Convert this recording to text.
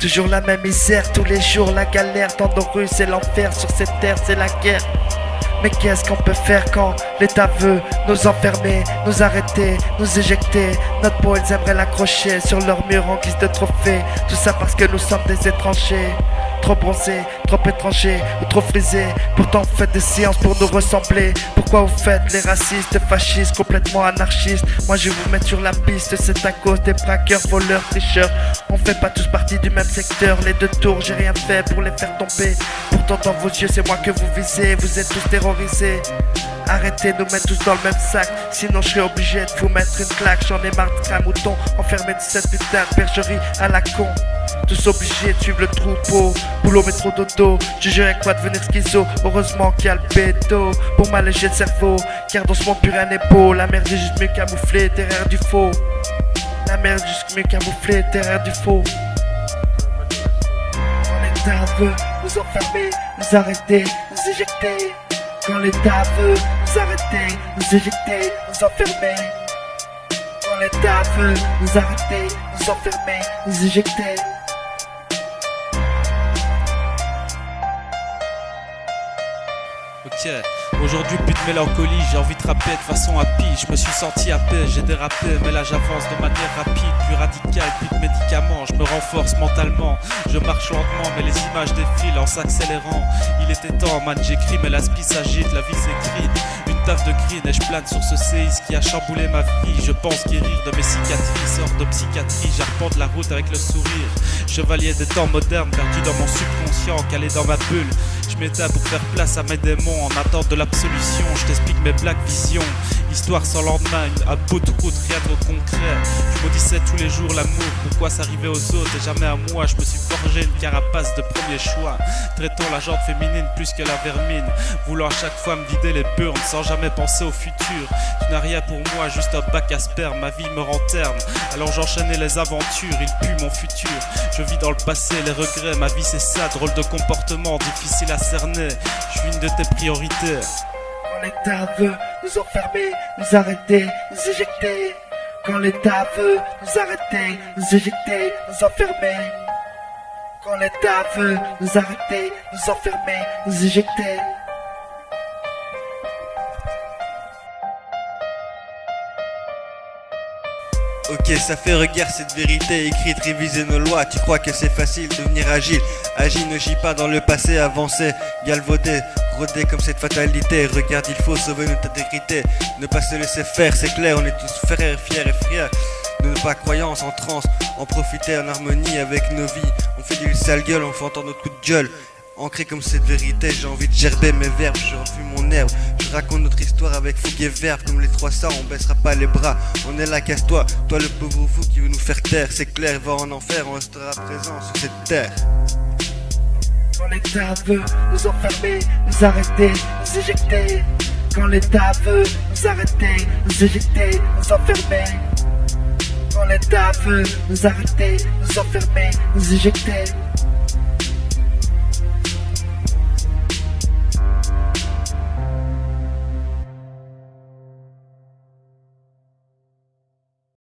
Toujours la même misère, tous les jours la galère. Dans nos rues c'est l'enfer, sur cette terre c'est la guerre. Mais qu'est-ce qu'on peut faire quand l'État veut nous enfermer, nous arrêter, nous éjecter? Notre peau ils aimeraient l'accrocher sur leur mur en guise de trophée. Tout ça parce que nous sommes des étrangers. Trop bronzés, trop étrangers ou trop frisés. Pourtant vous faites des séances pour nous ressembler. Pourquoi vous faites les racistes, fascistes, complètement anarchistes? Moi je vais vous mettre sur la piste, c'est à cause des braqueurs, voleurs, tricheurs. On fait pas tous partie du même secteur. Les deux tours, j'ai rien fait pour les faire tomber. Pourtant dans vos yeux c'est moi que vous visez. Vous êtes tous terrorisés. Arrêtez de nous mettre tous dans le même sac, sinon je serai obligé de vous mettre une claque. J'en ai marre de cramouton, enfermé de cette putain de bergerie à la con. Tous obligés de suivre le troupeau, boulot métro dodo. Je jurais quoi devenir schizo, heureusement qu'il y a le béto pour m'alléger le cerveau, car dans ce monde plus rien n'est beau. La merde est juste mieux camouflée, terreur du faux. La merde est juste mieux camouflée, terreur du faux. Quand l'État veut nous enfermer, nous arrêter, nous éjecter. Quand l'État veut nous arrêter, nous éjecter, nous enfermer. Quand l'État veut nous arrêter, nous enfermer, nous éjecter. Ok, aujourd'hui plus de mélancolie, j'ai envie de rapper de façon happy. Je me suis senti à paix, j'ai dérapé, mais là j'avance de manière rapide, plus radicale, plus de médicaments. Je me renforce mentalement, je marche lentement, mais les images défilent en s'accélérant. Il était temps, man, j'écris, mais l'aspi s'agite, la vie s'écrit. Une taf de green et je plane sur ce séisme qui a chamboulé ma vie. Je pense guérir de mes cicatrices, hors de psychiatrie. J'arpente la route avec le sourire, chevalier des temps modernes, perdu dans mon subconscient, calé dans ma bulle. Je m'éteins pour faire place à mes démons en attente de l'absolution. Je t'explique mes black visions, histoire sans lendemain, à bout de route, rien de concret. Je maudissais tous les jours l'amour, pourquoi s'arrivait aux autres et jamais à moi? Je me suis forgé une carapace de premier choix, traitons la jante féminine plus que la vermine, voulant à chaque fois me vider les burnes sans jamais penser au futur. Tu n'as rien pour moi, juste un bac à sperme, ma vie me rend terne. Alors j'enchaînais les aventures, il pue mon futur. Je vis dans le passé, les regrets, ma vie c'est ça, drôle de comportement, difficile à cerner. Je suis une de tes priorités. Quand l'État veut nous enfermer, nous arrêter, nous éjecter. Quand l'État veut nous arrêter, nous éjecter, nous enfermer. Quand l'État veut nous arrêter, nous enfermer, nous éjecter. Ok, ça fait regard cette vérité écrite, réviser nos lois. Tu crois que c'est facile de devenir agile? Agis, ne gis pas dans le passé, avancer, galvauder, rôder comme cette fatalité. Regarde, il faut sauver notre intégrité, ne pas se laisser faire, c'est clair. On est tous frères, fiers et fiers de ne pas croyance en transe, en profiter en harmonie avec nos vies. On fait du sale gueule, on fait entendre notre coup de gueule. Ancré comme cette vérité, j'ai envie de gerber mes verbes, je refume mon herbe. Je raconte notre histoire avec fougue et verbe. Comme les 300, on baissera pas les bras. On est là, casse-toi, toi le pauvre fou qui veut nous faire taire. C'est clair, va en enfer, on restera présent sur cette terre. Quand l'État veut nous enfermer, nous arrêter, nous éjecter. Quand l'État veut nous arrêter, nous éjecter, nous enfermer. Quand l'État veut nous arrêter, nous enfermer, nous éjecter.